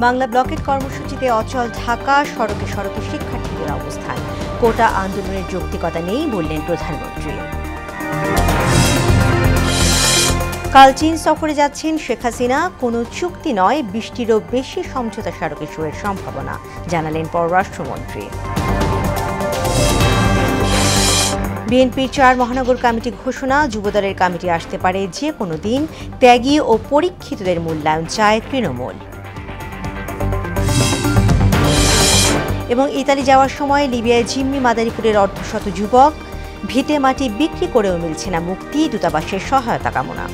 বাংলা ব্লকের কর্মসূচিতে অচল ঢাকা, সড়কে সড়কে শিক্ষার্থীদের অবস্থান। কোটা আন্দোলনের যৌক্তিকতা নেই বললেন প্রধানমন্ত্রী। কাল চীন সফরে যাচ্ছেন শেখ হাসিনা। কোনো চুক্তি নয়, 20টিরও বেশি সমঝোতা স্মারকে সইয়ের সম্ভাবনা জানালেন পররাষ্ট্রমন্ত্রী। বিএনপির 4 মহানগর কমিটি ঘোষণা, যুবদলের কমিটি আসতে পারে যে কোনো দিন। ত্যাগী ও পরীক্ষিতদের মূল্যায়ন চায় তৃণমূল। এবং ইতালি যাওয়ার সময় লিবিয়ায় জিম্মি মাদারীপুরের অর্ধশত যুবক। ভিটে মাটি বিক্রি করেও মিলছে না মুক্তি, দূতাবাসের সহায়তা কামনা।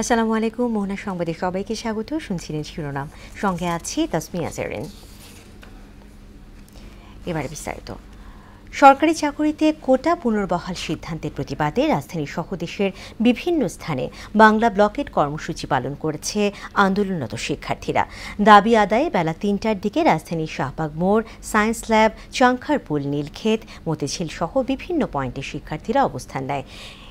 আসসালামু আলাইকুম, মোহনা সংবাদে সবাইকে স্বাগত। শুনছিলেন শিরোনাম, সঙ্গে আছি তাসমিয়া জেরিন। এবারে বিস্তারিত। সরকারি চাকরিতে কোটা পুনর্বহাল সিদ্ধান্তের প্রতিবাদে রাজধানী সহ দেশের বিভিন্ন স্থানে বাংলা ব্লকেট কর্মসূচি পালন করেছে আন্দোলনরত শিক্ষার্থীরা। দাবি আদায়ে বেলা 3টার দিকে রাজধানীর শাহবাগ মোড়, সায়েন্স ল্যাব, চাংখারপুল, নীলক্ষেত, মতিঝিল সহ বিভিন্ন পয়েন্টে শিক্ষার্থীরা অবস্থান নেয়।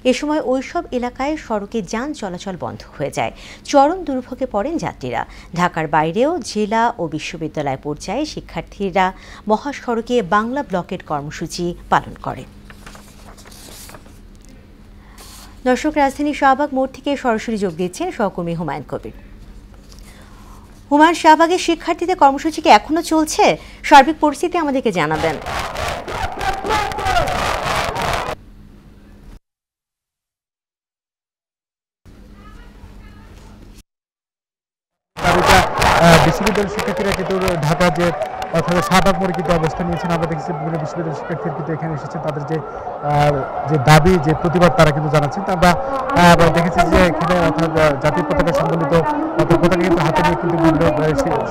এ সময় ওইসব এলাকায় সড়কে যান চলাচল বন্ধ হয়ে যায়। চরম দুর্ভোগে পড়েন যাত্রীরা। ঢাকার বাইরেও জেলা ও বিশ্ববিদ্যালয় পর্যায়ে শিক্ষার্থীরা মহাসড়কে বাংলা ব্লকের কর্মসূচি পালন করে। দর্শক, রাজধানীর শাহবাগ মোড় থেকে সরাসরি যোগ দিচ্ছেন সহকর্মী হুমায়ুন কবির। হুমায়ুন, শাহবাগের শিক্ষার্থীদের কর্মসূচি কি এখনো চলছে? সার্বিক পরিস্থিতি আমাদেরকে জানাবেন। বিশ্ববিদ্যালয়ের শিক্ষার্থীরা কিন্তু ঢাকা যে অর্থাৎ শাহবাগ মোড়ে কিন্তু অবস্থান নিয়েছেন। আমরা দেখেছি বিভিন্ন বিশ্ববিদ্যালয়ের শিক্ষার্থীরা কিন্তু এখানে এসেছেন, তাদের যে দাবি, যে প্রতিবাদ তারা কিন্তু জানাচ্ছেন। আমরা দেখেছি যে এখানে অর্থাৎ জাতীয় পতাকা সম্বলিত পতাকা কিন্তু হাতে নিয়ে কিন্তু বিভিন্ন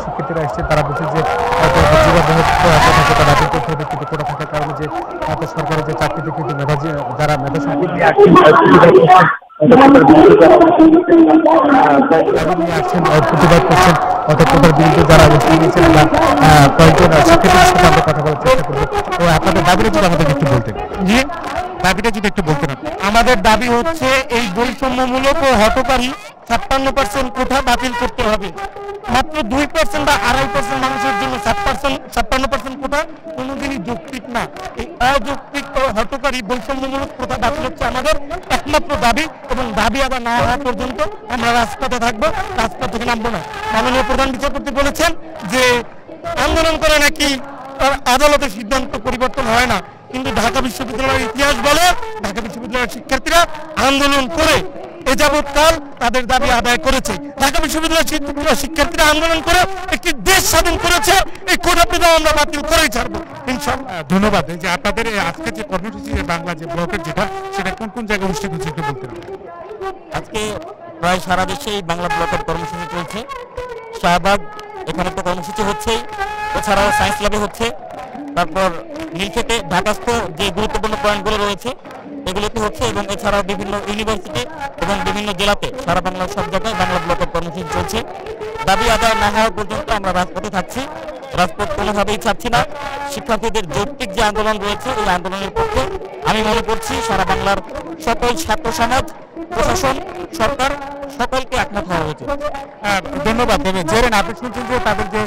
শিক্ষার্থীরা এসেছেন। তারা বলছেন যে বাতিল করতে হবে, কিন্তু কোটা থাকার কারণে যে সরকারের যে চাকরিতে কিন্তু যারা মেধা সম্পন্ন প্রতিবাদ করছেন, অর্থাৎ কোটার বিরুদ্ধে যারা অবস্থান নিয়েছেন। আমরা কয়েকজন শিক্ষার্থীদের সাথে আমরা কথা বলার চেষ্টা করবো। তো আপনাদের দাবিটা যদি আমাদের একটু বলতেন। জি, দাবিটা যদি একটু বলতেন। আমাদের দাবি হচ্ছে এই বৈষম্যমূলক ও হঠকারী 56% কোটা বাতিল করতে হবে। মাত্র 2% বা 2.5% মানুষের জন্য 56% কোটা কোনোদিনই যৌক্তিক না। এই অযৌক্তিক হঠকারী বৈষম্যমূলক কোটা বাতিল হচ্ছে আমাদের একমাত্র দাবি, এবং দাবি আবার না হওয়া পর্যন্ত আমরা রাজপথে থাকবো, রাজপথ থেকে নামবো না। মাননীয় প্রধান বিচারপতি বলেছেন যে আন্দোলন করে নাকি তার আদালতের সিদ্ধান্ত পরিবর্তন হয় না, কিন্তু ঢাকা বিশ্ববিদ্যালয়ের ইতিহাস বলে ঢাকা বিশ্ববিদ্যালয়ের শিক্ষার্থীরা আন্দোলন করে এ যাবৎকাল তাদের দাবি আদায় করেছে। ঢাকা বিশ্ববিদ্যালয়ের শিক্ষার্থীরা আন্দোলন করে একটি দেশ স্বাধীন করেছে। এই কোটা প্রদান আমরা বাতিল করেই ছাড়বো ইনশাআল্লাহ। ধন্যবাদ। যে আপনাদের আজকে যে কর্মসূচি বাংলা যে ব্লকের সেটা কোন কোন জায়গায় অনুষ্ঠিত হচ্ছে একটু বলতে হবে। আজকে প্রায় সারা দেশেই বাংলা ব্লকের কর্মসূচি চলছে। শাহবাগ এখানে একটা কর্মসূচি হচ্ছে, এছাড়াও সায়েন্স ল্যাবে হচ্ছে, তারপর নীলক্ষেতে ঢাকাস্থ যে গুরুত্বপূর্ণ পয়েন্টগুলো রয়েছে এগুলোতে হচ্ছে, এবং এছাড়াও বিভিন্ন ইউনিভার্সিটি এবং বিভিন্ন জেলাতে সারা বাংলার সব জায়গায় বাংলা ব্লকের কর্মসূচি চলছে। দাবি আদায় না হওয়া পর্যন্ত আমরা রাজপথে থাকছি, রাজপথ কোনোভাবেই ছাড়ছি না। শিক্ষার্থীদের যৌক্তিক যে আন্দোলন রয়েছে এই আন্দোলনের পক্ষে আমি মনে করছি সারা বাংলার সকল ছাত্র সমাজ, প্রশাসন, সরকার সকলকে একমত হওয়া উচিত। ধন্যবাদ। জেরেন, আপনি শুনছেন যে তাদের যে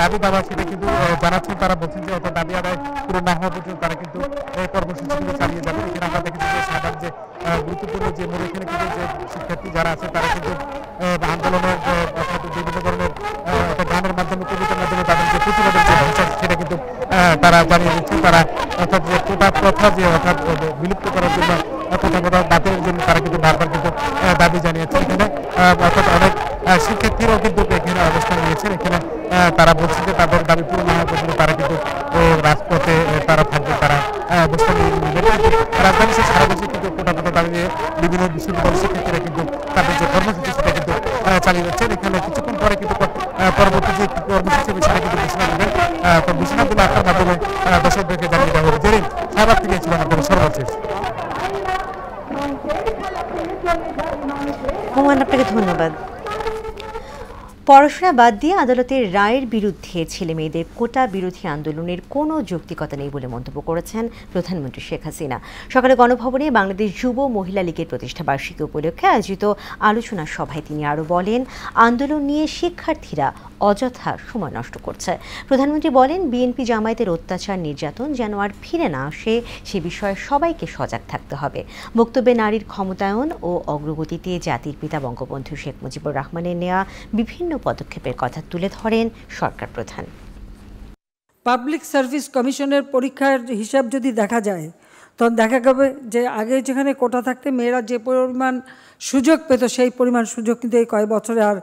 দাবি দাবা সেটা কিন্তু জানাচ্ছেন। তারা বলছেন যে অর্থাৎ দাবি আদায় পুরো না হওয়া পর্যন্ত তারা কিন্তু এই কর্মসূচিগুলো চালিয়ে যাবে। এখানে আমরা দেখেছি যে শাহবাগ যে গুরুত্বপূর্ণ যে মোড়, এখানে কিন্তু যে শিক্ষার্থী যারা আছে তারা কিন্তু আন্দোলনের অর্থাৎ বিভিন্ন ধরনের গানের মাধ্যমে, কবিতার মাধ্যমে তাদের যে প্রতিবাদের যে ভাষা সেটা কিন্তু তারা জানিয়ে দিচ্ছে। তারা অর্থাৎ যে কোটা প্রথা যে অর্থাৎ বিলুপ্ত করার জন্য, কোটা বাতিলের জন্য তারা কিন্তু বারবার কিন্তু দাবি জানিয়েছে। এখানে অর্থাৎ অনেক শিক্ষার্থীরাও কিন্তু এখানে অবস্থান নিয়েছেন। এখানে তারা বলছেন যে তাদের দাবি পূরণ না হওয়া পর্যন্ত তারা কিন্তু রাজপথে তারা থাকবে, তারা অবস্থান নিয়ে রাজধানী সহ সারা দেশে কিন্তু কোটা দাবি নিয়ে বিভিন্ন বিশ্ববিদ্যালয়ের শিক্ষার্থীরা কিন্তু তাদের যে কর্মসূচি সেটা কিন্তু চালিয়ে যাচ্ছেন। এখানে কিছুক্ষণ পরে কিন্তু পরবর্তী যে কর্মসূচি সেটা কিন্তু ঘোষণা দেবেন। ঘোষণাগুলো আপনার মাধ্যমে দর্শকদেরকে জানিয়ে দেওয়া হবে। জেরিন, শাহবাগ থেকে ছিলেন আপনাদের সর্বশেষ। হুমায়ুন, আপনাকে ধন্যবাদ। পড়াশোনা বাদ দিয়ে আদালতের রায়ের বিরুদ্ধে ছেলেমেয়েদের কোটা বিরোধী আন্দোলনের কোনো যৌক্তিকতা নেই বলে মন্তব্য করেছেন প্রধানমন্ত্রী শেখ হাসিনা। সকালে গণভবনে বাংলাদেশ যুব মহিলা লীগের প্রতিষ্ঠাবার্ষিকী উপলক্ষে আয়োজিত আলোচনা সভায় তিনি আরও বলেন, আন্দোলন নিয়ে শিক্ষার্থীরা অযথা সময় নষ্ট করছে। প্রধানমন্ত্রী বলেন, বিএনপি জামায়াতের অত্যাচার নির্যাতন যেন আর ফিরে না আসে সে বিষয়ে সবাইকে সজাগ থাকতে হবে। বক্তব্যে নারীর ক্ষমতায়ন ও অগ্রগতিতে জাতির পিতা বঙ্গবন্ধু শেখ মুজিবুর রহমানের নেওয়া বিভিন্ন পদক্ষেপের কথা তুলে ধরেন সরকার প্রধান। পাবলিক সার্ভিস কমিশনের পরীক্ষার হিসাব যদি দেখা যায়, তখন দেখা যাবে যে আগে যেখানে কোটা থাকতে মেয়েরা যে পরিমাণ সুযোগ পেত সেই পরিমাণ সুযোগ কিন্তু এই কয়েক বছরে আর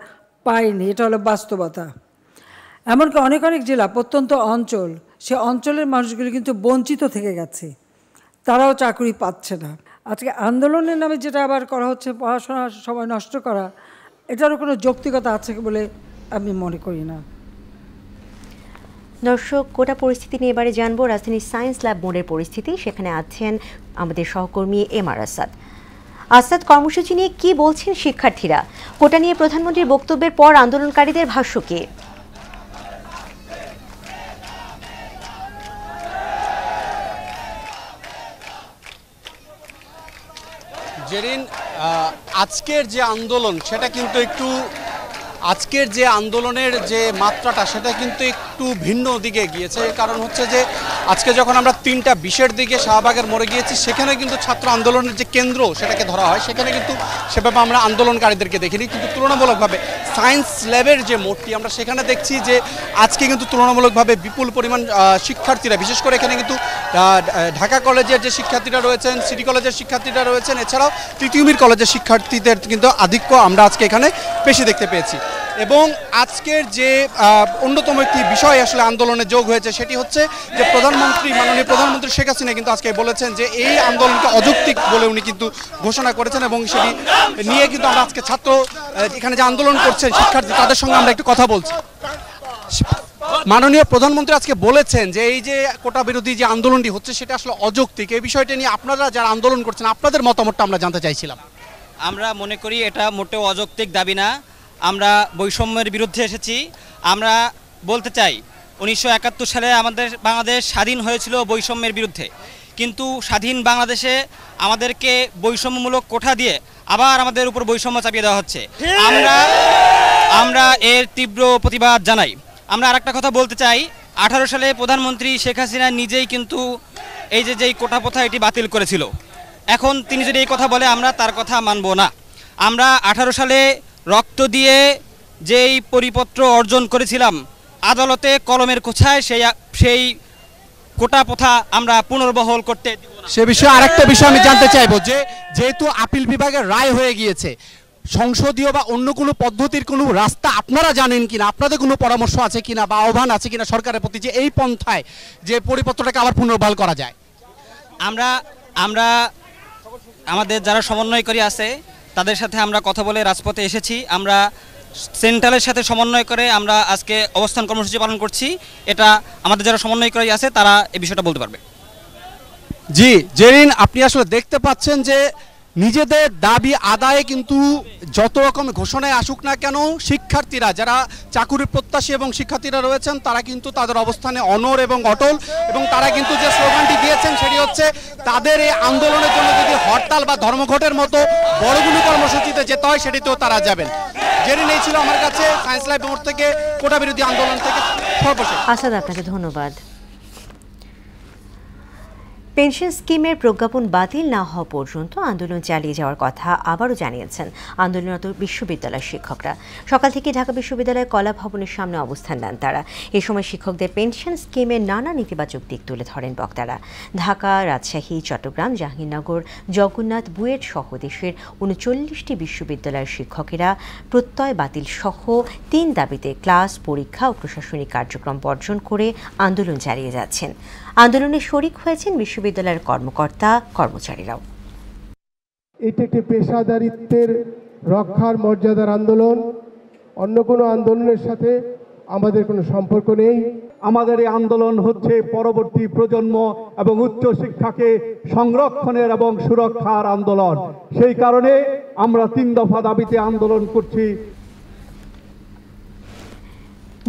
পায়নি। এটা হলো বাস্তবতা। এমনকি অনেক অনেক জেলা, প্রত্যন্ত অঞ্চল, সে অঞ্চলের মানুষগুলি কিন্তু বঞ্চিত থেকে গেছে, তারাও চাকরি পাচ্ছে না। আজকে আন্দোলনের নামে যেটা আবার করা হচ্ছে, পড়াশোনার সময় নষ্ট করা, এটারও কোনো যৌক্তিকতা আছে বলে আমি মনে করি না। দর্শক, কোটা পরিস্থিতি নিয়ে এবারে জানবো রাজধানীর সায়েন্স ল্যাব মোড়ের পরিস্থিতি। সেখানে আছেন আমাদের সহকর্মী এমআর আসাদ। আসাদ, কর্মসূচি নিয়ে কি বলছেন শিক্ষার্থীরা? কোটা নিয়ে প্রধানমন্ত্রীর বক্তব্যের পর আন্দোলনকারীদের ভাষ্য কি? জেরিন, আজকের যে আন্দোলন সেটা কিন্তু একটু আজকের যে আন্দোলনের যে মাত্রাটা সেটা কিন্তু একটু ভিন্ন দিকে গিয়েছে। কারণ হচ্ছে যে আজকে যখন আমরা 3:20 দিকে শাহবাগের মোড়ে গিয়েছি, সেখানে কিন্তু ছাত্র আন্দোলনের যে কেন্দ্র সেটাকে ধরা হয়, সেখানে কিন্তু সেভাবে আমরা আন্দোলনকারীদেরকে দেখিনি। কিন্তু তুলনামূলকভাবে সায়েন্স ল্যাবের যে মোড়টি আমরা সেখানে দেখছি যে আজকে কিন্তু তুলনামূলকভাবে বিপুল পরিমাণ শিক্ষার্থীরা, বিশেষ করে এখানে কিন্তু ঢাকা কলেজের যে শিক্ষার্থীরা রয়েছেন, সিটি কলেজের শিক্ষার্থীরা রয়েছেন, এছাড়াও তৃতীয়মির কলেজের শিক্ষার্থীদের কিন্তু আধিক্য আমরা আজকে এখানে বেশি দেখতে পেয়েছি। এবং আজকের যে অন্যতম একটি বিষয় আসলে আন্দোলনে যোগ হয়েছে সেটি হচ্ছে যে মাননীয় প্রধানমন্ত্রী শেখ হাসিনা কিন্তু আজকে বলেছেন যে এই আন্দোলনকে অযৌক্তিক বলে উনি কিন্তু ঘোষণা করেছেন। এবং সেটি নিয়ে কিন্তু আমরা আজকে ছাত্র এখানে যে আন্দোলন করছেন শিক্ষার্থী, তাদের সঙ্গে আমরা একটু কথা বলছি। মাননীয় প্রধানমন্ত্রী আজকে বলেছেন যে এই যে কোটা বিরোধী যে আন্দোলনটি হচ্ছে সেটা আসলে অযৌক্তিক। এই বিষয়টা নিয়ে আপনারা যারা আন্দোলন করছেন আপনাদের মতামতটা আমরা জানতে চাইছিলাম। আমরা মনে করি এটা মোটেও অযৌক্তিক দাবি না। আমরা বৈষম্যের বিরুদ্ধে এসেছি। আমরা বলতে চাই 1971 সালে আমাদের বাংলাদেশ স্বাধীন হয়েছিল বৈষম্যের বিরুদ্ধে, কিন্তু স্বাধীন বাংলাদেশে আমাদেরকে বৈষম্যমূলক কোঠা দিয়ে আবার আমাদের উপর বৈষম্য চাপিয়ে দেওয়া হচ্ছে। আমরা এর তীব্র প্রতিবাদ জানাই। আমরা আরেকটা কথা বলতে চাই, 18 সালে প্রধানমন্ত্রী শেখ হাসিনা নিজেই কিন্তু এই যেই কোটা প্রথা এটি বাতিল করেছিল। এখন তিনি যদি এই কথা বলে আমরা তার কথা মানব না। আমরা 18 সালে রক্ত দিয়ে যেই পরিপত্র অর্জন করেছিলাম আদালতে কলমের কোছায়, সেই কোটা প্রথা আমরা পুনর্বহাল করতে দিব না। সে বিষয়ে আরেকটা বিষয় আমি জানতে চাইবো যে যেহেতু আপিল বিভাগের রায় হয়ে গিয়েছে, সংসদীয় বা অন্য কোনো পদ্ধতির কোনো রাস্তা আপনারা জানেন কিনা, আপনাদের কোনো পরামর্শ আছে কিনা বা আহ্বান আছে কিনা সরকারের প্রতি যে এই পন্থায় যে পরিপত্রটাকে আবার পুনর্বহাল করা যায়? আমরা আমাদের যারা সমন্বয়কারী আছে তাদের সাথে আমরা কথা বলে রাজপথে এসেছি। আমরা সেন্ট্রালের সাথে সমন্বয় করে আমরা আজকে অবস্থান কর্মসূচি পালন করছি। এটা আমাদের যারা সমন্বয়কারী আছে তারা এই বিষয়টা বলতে পারবে। জি জেরিন, আপনি আসলে দেখতে পাচ্ছেন যে নিজেদের দাবি আদায়ে কিন্তু যত রকম ঘোষণায় আসুক না কেন, শিক্ষার্থীরা যারা চাকুরির প্রত্যাশী এবং শিক্ষার্থীরা রয়েছেন তারা কিন্তু তাদের অবস্থানে অনড় এবং অটল। এবং তারা কিন্তু যে স্লোগানটি দিয়েছেন সেটি হচ্ছে তাদের এই আন্দোলনের জন্য যদি হরতাল বা ধর্মঘটের মতো বড় কোনো কর্মসূচিতে যেতে হয় সেটিতেও তারা যাবেন। জেরিন, এই ছিল আমার কাছে সায়েন্স ল্যাব মোড় থেকে কোটা বিরোধী আন্দোলন থেকে সর্বশেষ। আসাদ, আপনাকে ধন্যবাদ। পেনশন স্কিমের প্রজ্ঞাপন বাতিল না হওয়া পর্যন্ত আন্দোলন চালিয়ে যাওয়ার কথা আবারও জানিয়েছেন আন্দোলনরত বিশ্ববিদ্যালয়ের শিক্ষকরা। সকাল থেকে ঢাকা বিশ্ববিদ্যালয়ের কলা ভবনের সামনে অবস্থান নেন তারা। এ সময় শিক্ষকদের পেনশন স্কিমের নানা নেতিবাচক দিক তুলে ধরেন বক্তারা। ঢাকা, রাজশাহী, চট্টগ্রাম, জাহাঙ্গীরনগর, জগন্নাথ, বুয়েট সহ দেশের 39টি বিশ্ববিদ্যালয়ের শিক্ষকেরা প্রত্যয় বাতিল সহ 3 দাবিতে ক্লাস, পরীক্ষা ও প্রশাসনিক কার্যক্রম বর্জন করে আন্দোলন চালিয়ে যাচ্ছেন। আন্দোলনে শরিক হয়েছেন বিশ্ববিদ্যালয়ের কর্মকর্তা কর্মচারীরাও। এটি একটি পেশাদারিত্বের রক্ষার মর্যাদার আন্দোলন, অন্য কোনো আন্দোলনের সাথে আমাদের কোনো সম্পর্ক নেই। আমাদের এই আন্দোলন হচ্ছে পরবর্তী প্রজন্ম এবং উচ্চ শিক্ষাকে সংরক্ষণের এবং সুরক্ষার আন্দোলন। সেই কারণে আমরা 3 দফা দাবিতে আন্দোলন করছি।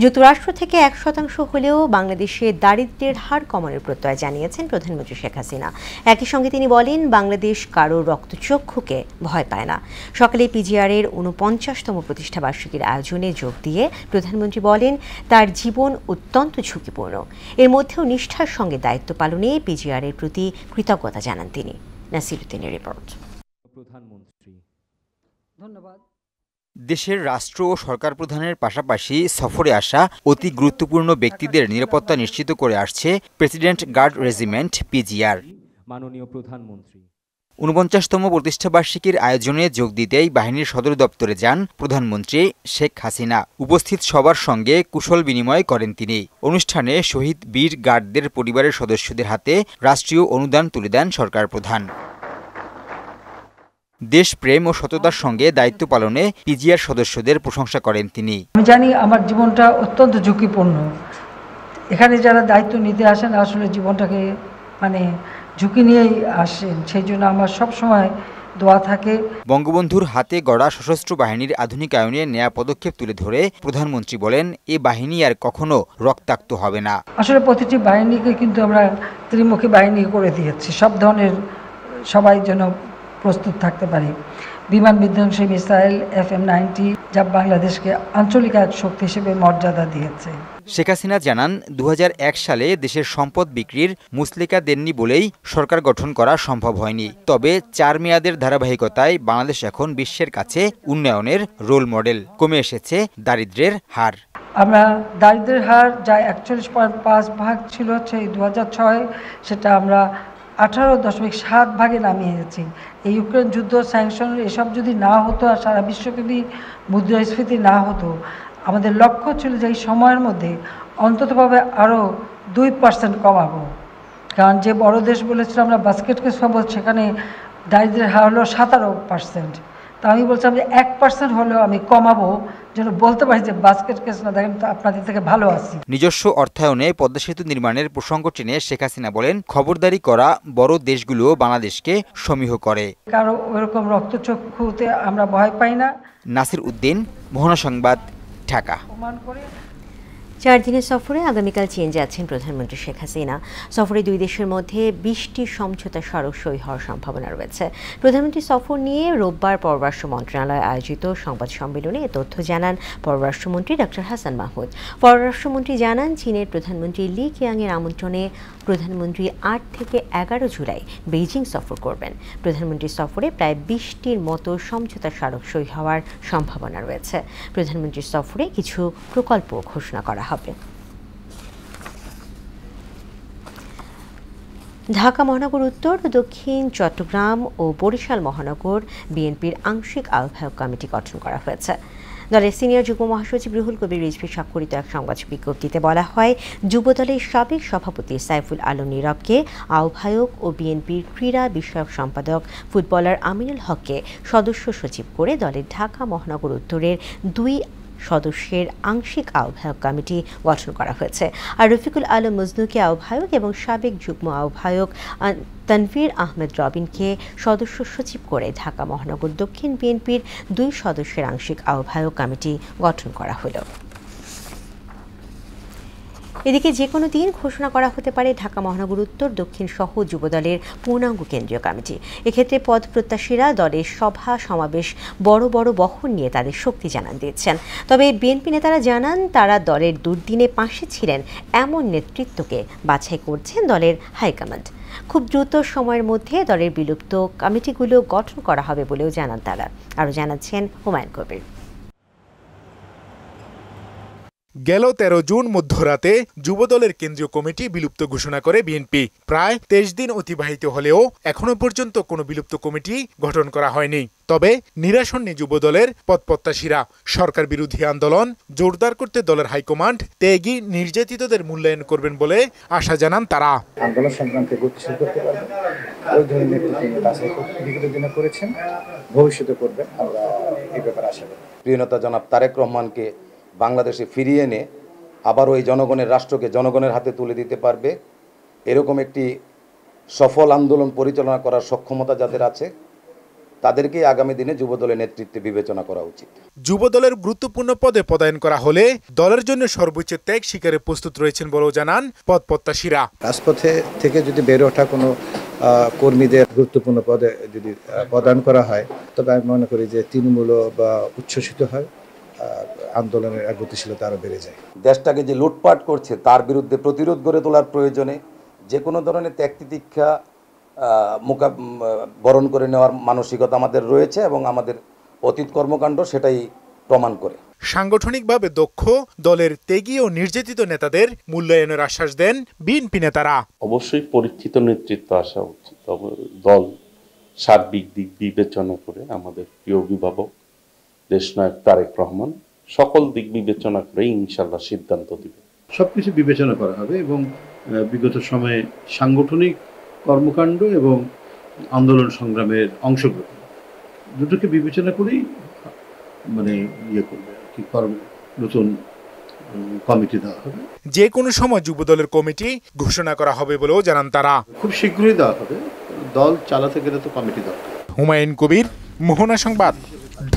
যুক্তরাষ্ট্র থেকে 1% হলেও বাংলাদেশে দারিদ্র্যের হার কমানোর প্রত্যয় জানিয়েছেন প্রধানমন্ত্রী শেখ হাসিনা। একই সঙ্গে তিনি বলেন, বাংলাদেশ কারো রক্তচক্ষুকে ভয় পায় না। সকালে পিজিআরের 49তম প্রতিষ্ঠাবার্ষিকীর আয়োজনে যোগ দিয়ে প্রধানমন্ত্রী বলেন, তার জীবন অত্যন্ত ঝুঁকিপূর্ণ। এর মধ্যেও নিষ্ঠার সঙ্গে দায়িত্ব পালনে পিজিআরের প্রতি কৃতজ্ঞতা জানান তিনি। নাসিরুদ্দিনের রিপোর্ট। ধন্যবাদ। দেশের রাষ্ট্র ও সরকার প্রধানের পাশাপাশি সফরে আসা অতি গুরুত্বপূর্ণ ব্যক্তিদের নিরাপত্তা নিশ্চিত করে আসছে প্রেসিডেন্ট গার্ড রেজিমেন্ট পিজিআর। মাননীয় প্রধানমন্ত্রী 49তম প্রতিষ্ঠাবার্ষিকীর আয়োজনে যোগ দিতেই বাহিনীর সদর দপ্তরে যান প্রধানমন্ত্রী শেখ হাসিনা। উপস্থিত সবার সঙ্গে কুশল বিনিময় করেন তিনি। অনুষ্ঠানে শহীদ বীর গার্ডদের পরিবারের সদস্যদের হাতে রাষ্ট্রীয় অনুদান তুলে দেন সরকার প্রধান। দেশপ্রেম ও সততার সঙ্গে দায়িত্ব পালনে পিজিআর সদস্যদের প্রশংসা করেন তিনি। আমি জানি আমার জীবনটা অত্যন্ত ঝুঁকিপূর্ণ। এখানে যারা দায়িত্ব নিতে আসেন আসলে জীবনটাকে ঝুঁকি নিয়েই আসেন, সেই জন্য আমার সবসময় দোয়া থাকে। বঙ্গবন্ধুর হাতে গড়া সশস্ত্র বাহিনীর আধুনিকায়নে নেয়া পদক্ষেপ তুলে ধরে প্রধানমন্ত্রী বলেন, এ বাহিনী আর কখনো রক্তাক্ত হবে না। আসলে প্রতিটি বাহিনীকে কিন্তু আমরা ত্রিমুখী বাহিনী করে দিয়েছি, সব ধরনের সবাই যেন প্রস্তুত থাকতে পারে। বিমান বিধ্বংসী মিসাইল FM-90 যা বাংলাদেশকে আঞ্চলিক এক শক্তি হিসেবে মর্যাদা দিয়েছে। শেখ হাসিনা জানান, 2001 সালে দেশের সম্পদ বিক্রির মুচলেকা দেননি বলেই সরকার গঠন করা সম্ভব হয়নি। তবে 4 মেয়াদের ধারাবাহিকতায় বাংলাদেশ এখন বিশ্বের কাছে উন্নয়নের রোল মডেল। কমে এসেছে দারিদ্র্যের হার। আমরা দারিদ্র্যের হার যা 41.5% ছিল 2006, সেটা আমরা 18.7% নামিয়ে এনেছি। এই ইউক্রেন যুদ্ধ, স্যাংশন এসব যদি না হতো আর সারা বিশ্বব্যাপী মুদ্রাস্ফীতি না হতো, আমাদের লক্ষ্য ছিল যে এই সময়ের মধ্যে অন্ততভাবে আরও 2% কমাবো। কারণ যে বড় দেশ বলেছিল আমরা বাস্কেট কেস পাবো, সেখানে দারিদ্র্যের হার হলো 17%। তা আমি বলছিলাম যে 1% হলেও আমি কমাবো, যেন বলতে পারি যে বাস্কেট কেস না, দেখেন তো আপনাদের থেকে ভালো আছি। নিজস্ব অর্থায়নে পদ্মা সেতু নির্মাণের প্রসঙ্গ টেনে শেখ হাসিনা বলেন, খবরদারি করা বড় দেশগুলো বাংলাদেশকে সমীহ করে। কারো ওরকম রক্তচক্ষুতে আমরা ভয় পাই না। নাসির উদ্দিন, মোহনা সংবাদ, ঢাকা। 4 দিনের সফরে আগামীকাল চীন যাচ্ছেন প্রধানমন্ত্রী শেখ হাসিনা। সফরে 2 দেশের মধ্যে 20টি সমঝোতা স্মারক সই হওয়ার সম্ভাবনা রয়েছে। প্রধানমন্ত্রী সফর নিয়ে রোববার পররাষ্ট্র মন্ত্রণালয় আয়োজিত সংবাদ সম্মেলনে এ তথ্য জানান পররাষ্ট্রমন্ত্রী ডক্টর হাসান মাহমুদ। পররাষ্ট্রমন্ত্রী জানান, চীনের প্রধানমন্ত্রী লি কিয়াংয়ের আমন্ত্রণে প্রধানমন্ত্রী 8 থেকে 11 জুলাই বেইজিং সফর করবেন। প্রধানমন্ত্রীর সফরে প্রায় 20টির মতো সমঝোতা স্মারক সই হওয়ার সম্ভাবনা রয়েছে। প্রধানমন্ত্রীর সফরে কিছু প্রকল্প ঘোষণা করা হবে। ঢাকা মহানগর উত্তর, দক্ষিণ চট্টগ্রাম ও বরিশাল মহানগর বিএনপির আংশিক আহ্বায়ক কমিটি গঠন করা হয়েছে। দলের সিনিয়র যুগ্ম মহাসচিব রুহুল কবির রিজভী স্বাক্ষরিত এক সংবাদ বিজ্ঞপ্তিতে বলা হয়, যুবদলের সাবেক সভাপতি সাইফুল আলম নীরবকে আহ্বায়ক ও বিএনপির ক্রীড়া বিষয়ক সম্পাদক ফুটবলার আমিনুল হককে সদস্য সচিব করে দলের ঢাকা মহানগর উত্তরের 2 সদস্যের আংশিক আহ্বায়ক কমিটি গঠন করা হয়েছে। আর রফিকুল আলম মজনুকে আহ্বায়ক এবং সাবেক যুগ্ম আহ্বায়ক তানভীর আহমেদ রবিনকে সদস্য সচিব করে ঢাকা মহানগর দক্ষিণ বিএনপির 2 সদস্যের আংশিক আহ্বায়ক কমিটি গঠন করা হলো। এদিকে যে কোনো দিন ঘোষণা করা হতে পারে ঢাকা মহানগর উত্তর দক্ষিণ সহ যুবদলের পূর্ণাঙ্গ কেন্দ্রীয় কমিটি। এক্ষেত্রে পদ প্রত্যাশীরা দলের সভা সমাবেশ বড় বড় বহর নিয়ে তাদের শক্তি জানান দিয়েছেন। তবে বিএনপি নেতারা জানান, তারা দলের দুর্দিনে পাশে ছিলেন এমন নেতৃত্বকে বাছাই করছেন দলের হাইকমান্ড। খুব দ্রুত সময়ের মধ্যে দলের বিলুপ্ত কমিটিগুলো গঠন করা হবে বলেও জানান তারা। আরও জানাচ্ছেন হুমায়ুন কবির। গেল 13 জুন মধ্যরাতে যুবদলের কেন্দ্রীয় কমিটি বিলুপ্ত ঘোষণা করে বিএনপি। প্রায় 23 দিন অতিবাহিত হলেও এখনো পর্যন্ত কোনো বিলুপ্ত কমিটি গঠন করা হয়নি। তবে নিরাসন্নি যুবদলের পদপ্রত্যাশীরা সরকার বিরোধী আন্দোলন জোরদার করতে দলের হাইকমান্ড ত্যাগী নির্যাতিতদের মূল্যায়ন করবেন বলে আশা জানান তারা। আন্দোলন সংক্রান্ত গতিশীল করতে পারবেন, ওই ধরনের বিগত দিনে করেছেন, ভবিষ্যতে করবেন, আমরা এই ব্যাপারে আশা করি। প্রিয় নেতা জনাব তারেক রহমানকে বাংলাদেশে ফিরিয়ে এনে আবার ওই জনগণের রাষ্ট্রকে জনগণের হাতে তুলে দিতে পারবে এরকম একটি সফল আন্দোলন পরিচালনা করার সক্ষমতা যাদের আছে, তাদেরকেই আগামী দিনে যুবদলের নেতৃত্বে বিবেচনা করা উচিত। যুবদলের গুরুত্বপূর্ণ পদে পদায়ন করা হলে দলের জন্য সর্বোচ্চ ত্যাগ স্বীকারে প্রস্তুত রয়েছেন বলেও জানান পদপ্রত্যাশীরা। রাজপথে থেকে যদি বেড়ে ওঠা কোনো কর্মীদের গুরুত্বপূর্ণ পদে যদি পদায়ন করা হয়, তবে আমি মনে করি যে তৃণমূল বা উচ্ছ্বসিত হয়, আন্দোলনের গতিশীলতা আরও বেড়ে যায়। দেশটাকে যে লুটপাট করছে তার বিরুদ্ধে প্রতিরোধ গড়ে তোলার প্রয়োজনে যে কোনো ধরনের ত্যাগ তিতিক্ষা বরণ করে নেওয়ার মানসিকতা আমাদের রয়েছে এবং আমাদের অতীত কর্মকাণ্ড সেটাই প্রমাণ করে। সাংগঠনিকভাবে দক্ষ দলের ত্যাগী ও নির্যাতিত নেতাদের মূল্যায়নের আশ্বাস দেন বিএনপি নেতারা। অবশ্যই পরীক্ষিত নেতৃত্ব আসা উচিত। দল সার্বিক দিক বিবেচনা করে আমাদের প্রিয় অভিভাবক দেশনায়ক তারেক রহমান সকল দিক বিবেচনা করে ইনশাআল্লাহ সিদ্ধান্ত দিবে। সবকিছু বিবেচনা করা হবে এবং বিগত সময়ে সাংগঠনিক কর্মকাণ্ড এবং আন্দোলন সংগ্রামের অংশগ্রহণ দুটোকে বিবেচনা করেই করবে আর কি, নতুন কমিটি দেওয়া হবে। যে কোনো সময় যুবদলের কমিটি ঘোষণা করা হবে বলেও জানান তারা। খুব শীঘ্রই দেওয়া হবে, দল চালাতে গেলে তো কমিটি দরকার। হুমায়ুন কবির, মোহনা সংবাদ,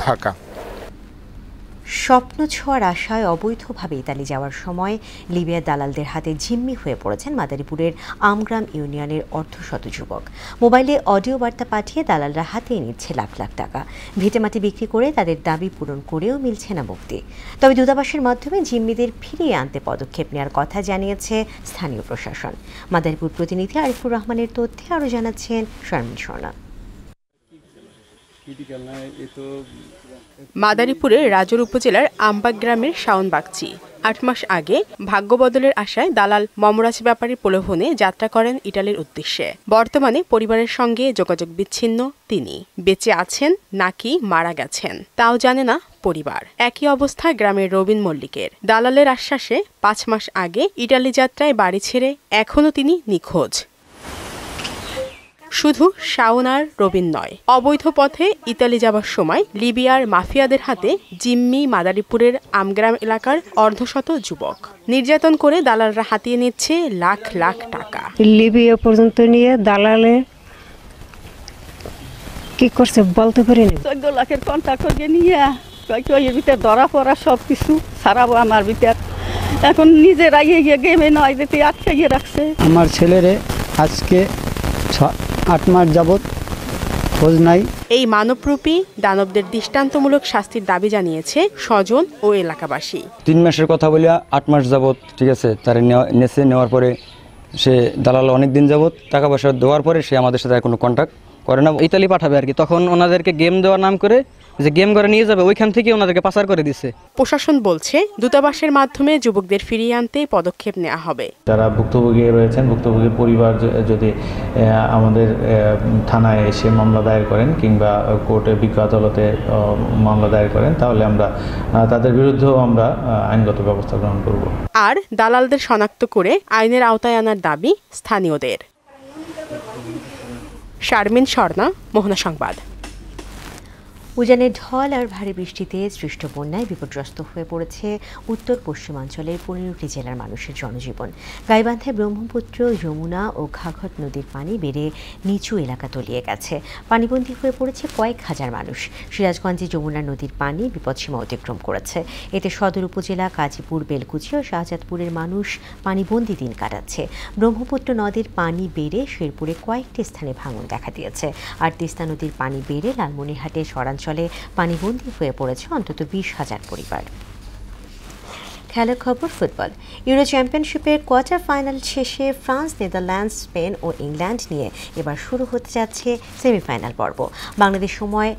ঢাকা। স্বপ্ন ছোঁয়ার আশায় অবৈধভাবে ইতালি যাওয়ার সময় লিবিয়ার দালালদের হাতে জিম্মি হয়ে পড়েছেন মাদারীপুরের আমগ্রাম ইউনিয়নের অর্ধশত যুবক। মোবাইলে অডিও বার্তা পাঠিয়ে দালালরা হাতিয়ে নিচ্ছে লাখ লাখ টাকা। ভিটেমাটি বিক্রি করে তাদের দাবি পূরণ করেও মিলছে না মুক্তি। তবে দূতাবাসের মাধ্যমে জিম্মিদের ফিরিয়ে আনতে পদক্ষেপ নেওয়ার কথা জানিয়েছে স্থানীয় প্রশাসন। মাদারীপুর প্রতিনিধি আরিফুর রহমানের তথ্যে আরও জানাচ্ছেন শারমিন স্বর্ণা। মাদারীপুরের রাজুর উপজেলার আমবাগ গ্রামের শাওন বাগচি ৮ মাস আগে ভাগ্য বদলের আশায় দালাল মমরাজ ব্যাপারীর প্রলোভনে যাত্রা করেন ইটালির উদ্দেশ্যে। বর্তমানে পরিবারের সঙ্গে যোগাযোগ বিচ্ছিন্ন তিনি। বেঁচে আছেন নাকি মারা গেছেন তাও জানে না পরিবার। একই অবস্থা গ্রামের রবিন মল্লিকের। দালালের আশ্বাসে ৫ মাস আগে ইটালি যাত্রায় বাড়ি ছেড়ে এখনও তিনি নিখোঁজ। শুধু শাওন আর রবিন নয়, অবৈধ পথে ইতালি যাবার সময় লিবিয়ার মাফিয়াদের হাতে জিম্মি মাদারীপুরের আমগ্রাম এলাকার অর্ধশত যুবক। নির্যাতন করে দালালরা হাতিয়ে নিচ্ছে লাখ লাখ টাকা। লিবিয়া পর্যন্ত নিয়ে দালালে কি করছে বলতে পারি না। 14 লাখের কন্ট্রাক্ট করে নিয়ে এর ভিতরে ধরা পড়া সব কিছু সারাবো আমার ভিতর। এখন নিজেরাই গিয়ে গেমে নয় যেতে আটকে গিয়ে রাখছে। আমার ছেলেরে আজকে 8 মাস যাবৎ খোঁজ নাই। এই মানবরূপী দানবদের দৃষ্টান্তমূলক শাস্তির দাবি জানিয়েছে স্বজন ও এলাকাবাসী। 3 মাসের কথা বলে 8 মাস যাবৎ, ঠিক আছে, তারা নেওয়ার পরে সে দালাল অনেক দিন যাবৎ টাকা পয়সা দেওয়ার পরে সে আমাদের সাথে কোনো কন্ট্যাক্ট করে না। ইতালি পাঠাবে আর কি, তখন ওনাদেরকে গেম দেওয়ার নাম করে যে গেম করে নিয়ে যাবে ওইখান থেকে ওনাদেরকে পাচার করে দিচ্ছে। প্রশাসন বলছে দূতাবাসের মাধ্যমে যুবকদের ফিরিয়ে আনতে পদক্ষেপ নেওয়া হবে। যারা ভুক্তভোগী রয়েছেন, ভুক্তভোগীর পরিবার যদি আমাদের থানায় এসে মামলা দায়ের করেন কিংবা কোর্টে বিজ্ঞ আদালতে মামলা দায়ের করেন, তাহলে আমরা তাদের বিরুদ্ধেও আমরা আইনগত ব্যবস্থা গ্রহণ করব। আর দালালদের শনাক্ত করে আইনের আওতায় আনার দাবি স্থানীয়দের। শারমিন স্বর্ণা, মোহনা সংবাদ। উজানে ঢল আর ভারী বৃষ্টিতে সৃষ্ট বন্যায় বিপর্যস্ত হয়ে পড়েছে উত্তর পশ্চিমাঞ্চলের 15টি জেলার মানুষের জনজীবন। গাইবান্ধায় ব্রহ্মপুত্র, যমুনা ও ঘাঘট নদীর পানি বেড়ে নিচু এলাকা তলিয়ে গেছে। পানিবন্দী হয়ে পড়েছে কয়েক হাজার মানুষ। সিরাজগঞ্জে যমুনা নদীর পানি বিপদসীমা অতিক্রম করেছে। এতে সদর উপজেলা, কাজীপুর, বেলকুচি ও শাহজাদপুরের মানুষ পানিবন্দী দিন কাটাচ্ছে। ব্রহ্মপুত্র নদীর পানি বেড়ে শেরপুরে কয়েকটি স্থানে ভাঙন দেখা দিয়েছে। আর তিস্তা নদীর পানি বেড়ে লালমনিরহাটে শহরাঞ্চলে পানিবন্দী হয়ে পড়েছে অন্তত 20,000 পরিবার। খেলার খবর, ফুটবল। ইউরো চ্যাম্পিয়নশিপের কোয়ার্টার ফাইনাল শেষে ফ্রান্স, নেদারল্যান্ডস, স্পেন ও ইংল্যান্ড নিয়ে এবার শুরু হতে যাচ্ছে সেমিফাইনাল পর্ব। বাংলাদেশ সময়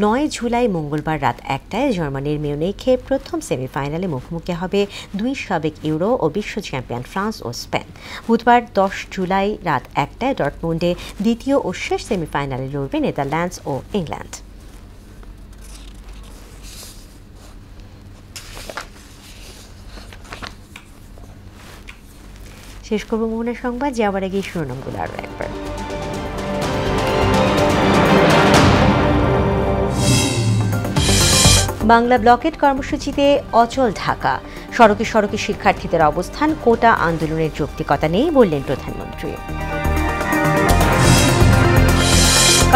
9 জুলাই মঙ্গলবার রাত 1টায় জার্মানির মিউনিখে প্রথম সেমিফাইনালে মুখোমুখি হবে 2 সাবেক ইউরো ও বিশ্ব চ্যাম্পিয়ন ফ্রান্স ও স্পেন। বুধবার 10 জুলাই রাত 1টায় ডর্টমুন্ডে দ্বিতীয় ও শেষ সেমিফাইনালে লড়বে নেদারল্যান্ডস ও ইংল্যান্ড। শেষ করব মোহনা সংবাদ, যাওয়ার আগে শিরোনামগুলো আরও একবার। বাংলা ব্লকেট কর্মসূচিতে অচল ঢাকা। সড়কে সড়কে শিক্ষার্থীদের অবস্থান, কোটা আন্দোলনের যৌক্তিকতা নেই বললেন প্রধানমন্ত্রী।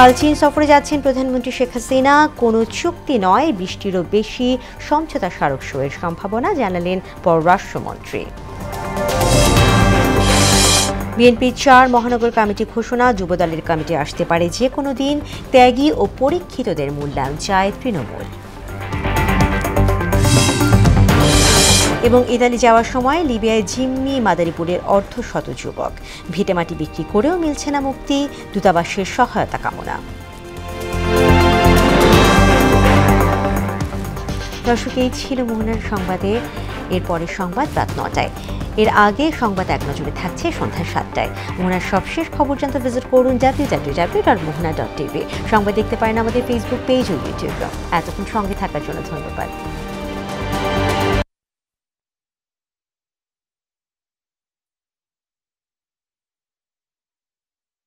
কাল চীন সফরে যাচ্ছেন প্রধানমন্ত্রী শেখ হাসিনা। কোনো চুক্তি নয়, 20টিরও বেশি সমঝোতা স্মারক সইয়ের সম্ভাবনা জানালেন পররাষ্ট্রমন্ত্রী। বিএনপির 4 মহানগর কমিটি ঘোষণা, যুবদলের কমিটি আসতে পারে যে কোনো দিন। ত্যাগী ও পরীক্ষিতদের মূল্যায়ন চায় তৃণমূল। এবং ইতালি যাওয়ার সময় লিবিয়ায় জিম্মি মাদারীপুরের অর্ধশত যুবক। ভিটেমাটি বিক্রি করেও মিলছে না মুক্তি, দূতাবাসের সহায়তা কামনা। দর্শক, এই ছিল মোহনার সংবাদে। এরপরের সংবাদ রাত 9টায়। এর আগে সংবাদ এক নজরে থাকছে সন্ধ্যা 7টায়। মোহনার সবশেষ খবর জানতে ভিজিট করুন www.mohana.tv। সংবাদ দেখতে পারেন আমাদের ফেসবুক পেজ ও ইউটিউবে। এতক্ষণ সঙ্গে থাকার জন্য ধন্যবাদ।